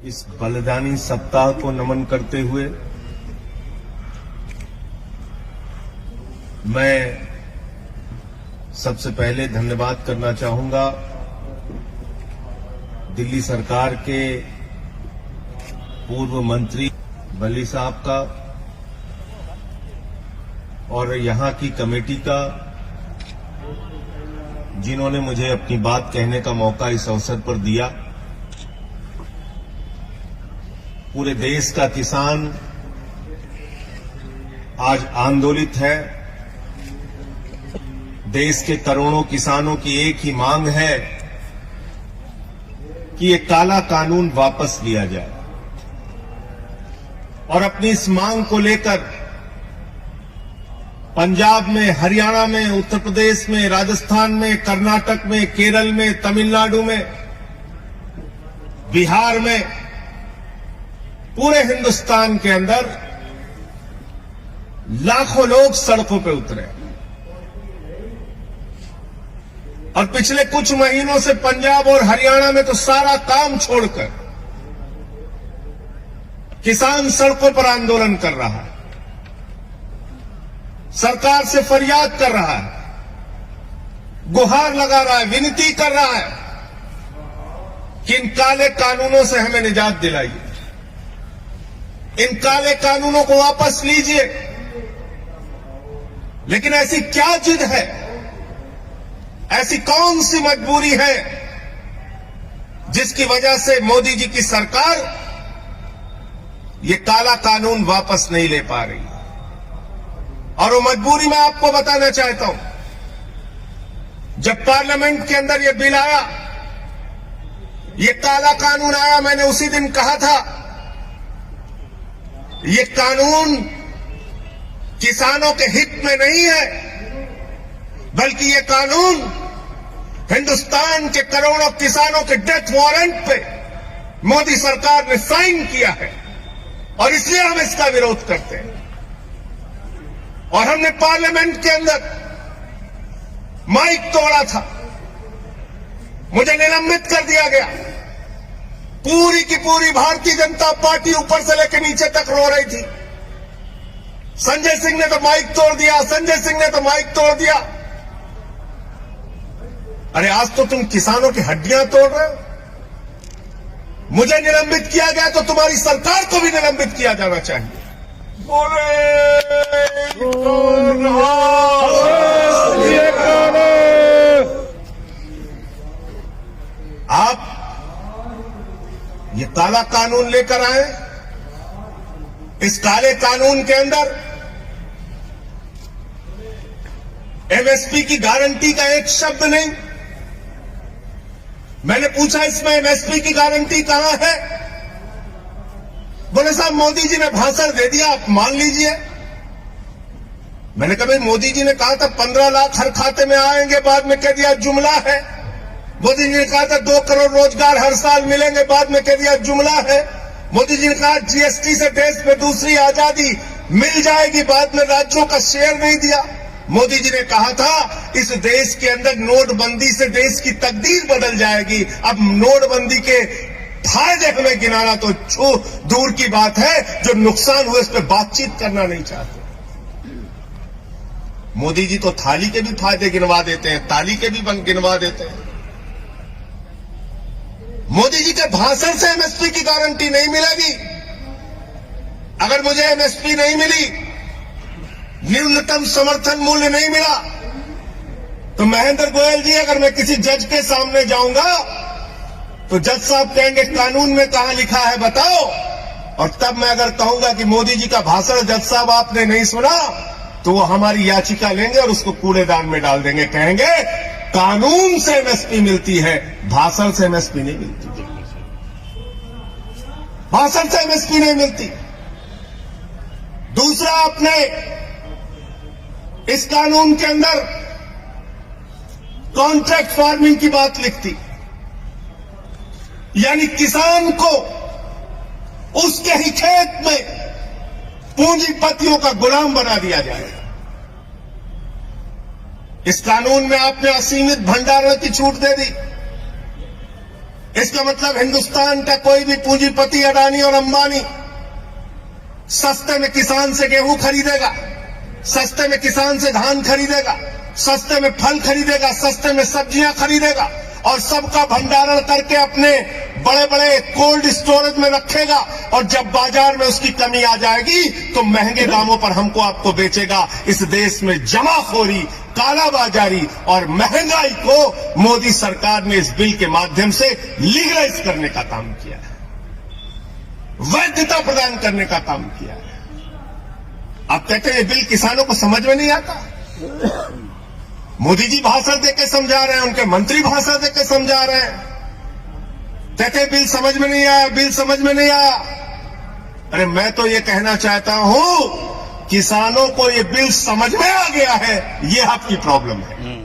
इस बलिदानी सप्ताह को नमन करते हुए मैं सबसे पहले धन्यवाद करना चाहूंगा दिल्ली सरकार के पूर्व मंत्री बली साहब का और यहां की कमेटी का, जिन्होंने मुझे अपनी बात कहने का मौका इस अवसर पर दिया। पूरे देश का किसान आज आंदोलित है। देश के करोड़ों किसानों की एक ही मांग है कि ये काला कानून वापस लिया जाए और अपनी इस मांग को लेकर पंजाब में, हरियाणा में, उत्तर प्रदेश में, राजस्थान में, कर्नाटक में, केरल में, तमिलनाडु में, बिहार में, पूरे हिंदुस्तान के अंदर लाखों लोग सड़कों पे उतरे और पिछले कुछ महीनों से पंजाब और हरियाणा में तो सारा काम छोड़कर किसान सड़कों पर आंदोलन कर रहा है, सरकार से फरियाद कर रहा है, गुहार लगा रहा है, विनती कर रहा है कि इन काले कानूनों से हमें निजात दिलाइए, इन काले कानूनों को वापस लीजिए। लेकिन ऐसी क्या जिद है, ऐसी कौन सी मजबूरी है जिसकी वजह से मोदी जी की सरकार ये काला कानून वापस नहीं ले पा रही? और वो मजबूरी मैं आपको बताना चाहता हूं। जब पार्लियामेंट के अंदर ये बिल आया, ये काला कानून आया, मैंने उसी दिन कहा था ये कानून किसानों के हित में नहीं है, बल्कि ये कानून हिंदुस्तान के करोड़ों किसानों के डेथ वारंट पे मोदी सरकार ने साइन किया है और इसलिए हम इसका विरोध करते हैं। और हमने पार्लियामेंट के अंदर माइक तोड़ा था, मुझे निलंबित कर दिया गया। पूरी की पूरी भारतीय जनता पार्टी ऊपर से लेकर नीचे तक रो रही थी। संजय सिंह ने तो माइक तोड़ दिया, संजय सिंह ने तो माइक तोड़ दिया। अरे आज तो तुम किसानों की हड्डियां तोड़ रहे हो। मुझे निलंबित किया गया तो तुम्हारी सरकार को भी निलंबित किया जाना चाहिए। आप ये काला कानून लेकर आए, इस काले कानून के अंदर एमएसपी की गारंटी का एक शब्द नहीं। मैंने पूछा इसमें एमएसपी की गारंटी कहां है? बोले साहब मोदी जी ने भाषण दे दिया, आप मान लीजिए। मैंने कहा भाई मोदी जी ने कहा था 15 लाख हर खाते में आएंगे, बाद में कह दिया जुमला है। मोदी जी ने कहा था 2 करोड़ रोजगार हर साल मिलेंगे, बाद में कह दिया जुमला है। मोदी जी ने कहा जीएसटी से देश में दूसरी आजादी मिल जाएगी, बाद में राज्यों का शेयर नहीं दिया। मोदी जी ने कहा था इस देश के अंदर नोटबंदी से देश की तकदीर बदल जाएगी। अब नोटबंदी के फायदे हमें गिनाना तो दूर की बात है, जो नुकसान हुए उस पर बातचीत करना नहीं चाहते। मोदी जी तो थाली के भी फायदे गिनवा देते हैं, ताली के भी गिनवा देते हैं। मोदी जी के भाषण से एमएसपी की गारंटी नहीं मिलेगी। अगर मुझे एमएसपी नहीं मिली, न्यूनतम समर्थन मूल्य नहीं मिला, तो महेंद्र गोयल जी अगर मैं किसी जज के सामने जाऊंगा तो जज साहब कहेंगे कानून में कहां लिखा है बताओ। और तब मैं अगर कहूंगा कि मोदी जी का भाषण जज साहब आपने नहीं सुना, तो वो हमारी याचिका लेंगे और उसको कूड़ेदान में डाल देंगे। कहेंगे कानून से एमएसपी मिलती है, भाषण से एमएसपी नहीं मिलती, भाषण से एमएसपी नहीं मिलती। दूसरा, आपने इस कानून के अंदर कॉन्ट्रैक्ट फार्मिंग की बात लिखती, यानी किसान को उसके ही खेत में पूंजीपतियों का गुलाम बना दिया जाएगा। इस कानून में आपने असीमित भंडारण की छूट दे दी। इसका मतलब हिंदुस्तान का कोई भी पूंजीपति अडानी और अंबानी सस्ते में किसान से गेहूं खरीदेगा, सस्ते में किसान से धान खरीदेगा, सस्ते में फल खरीदेगा, सस्ते में सब्जियां खरीदेगा और सबका भंडारण करके अपने बड़े बड़े कोल्ड स्टोरेज में रखेगा और जब बाजार में उसकी कमी आ जाएगी तो महंगे दामों पर हमको आपको बेचेगा। इस देश में जमाखोरी, कालाबाजारी और महंगाई को मोदी सरकार ने इस बिल के माध्यम से लीगलाइज करने का काम किया है, वैधता प्रदान करने का काम किया है। आप कहते हैं ये बिल किसानों को समझ में नहीं आता। मोदी जी भाषण देके समझा रहे हैं, उनके मंत्री भाषण देके समझा रहे हैं, कहते बिल समझ में नहीं आया, बिल समझ में नहीं आया। अरे मैं तो ये कहना चाहता हूं किसानों को ये बिल समझ में आ गया है, ये आपकी प्रॉब्लम है।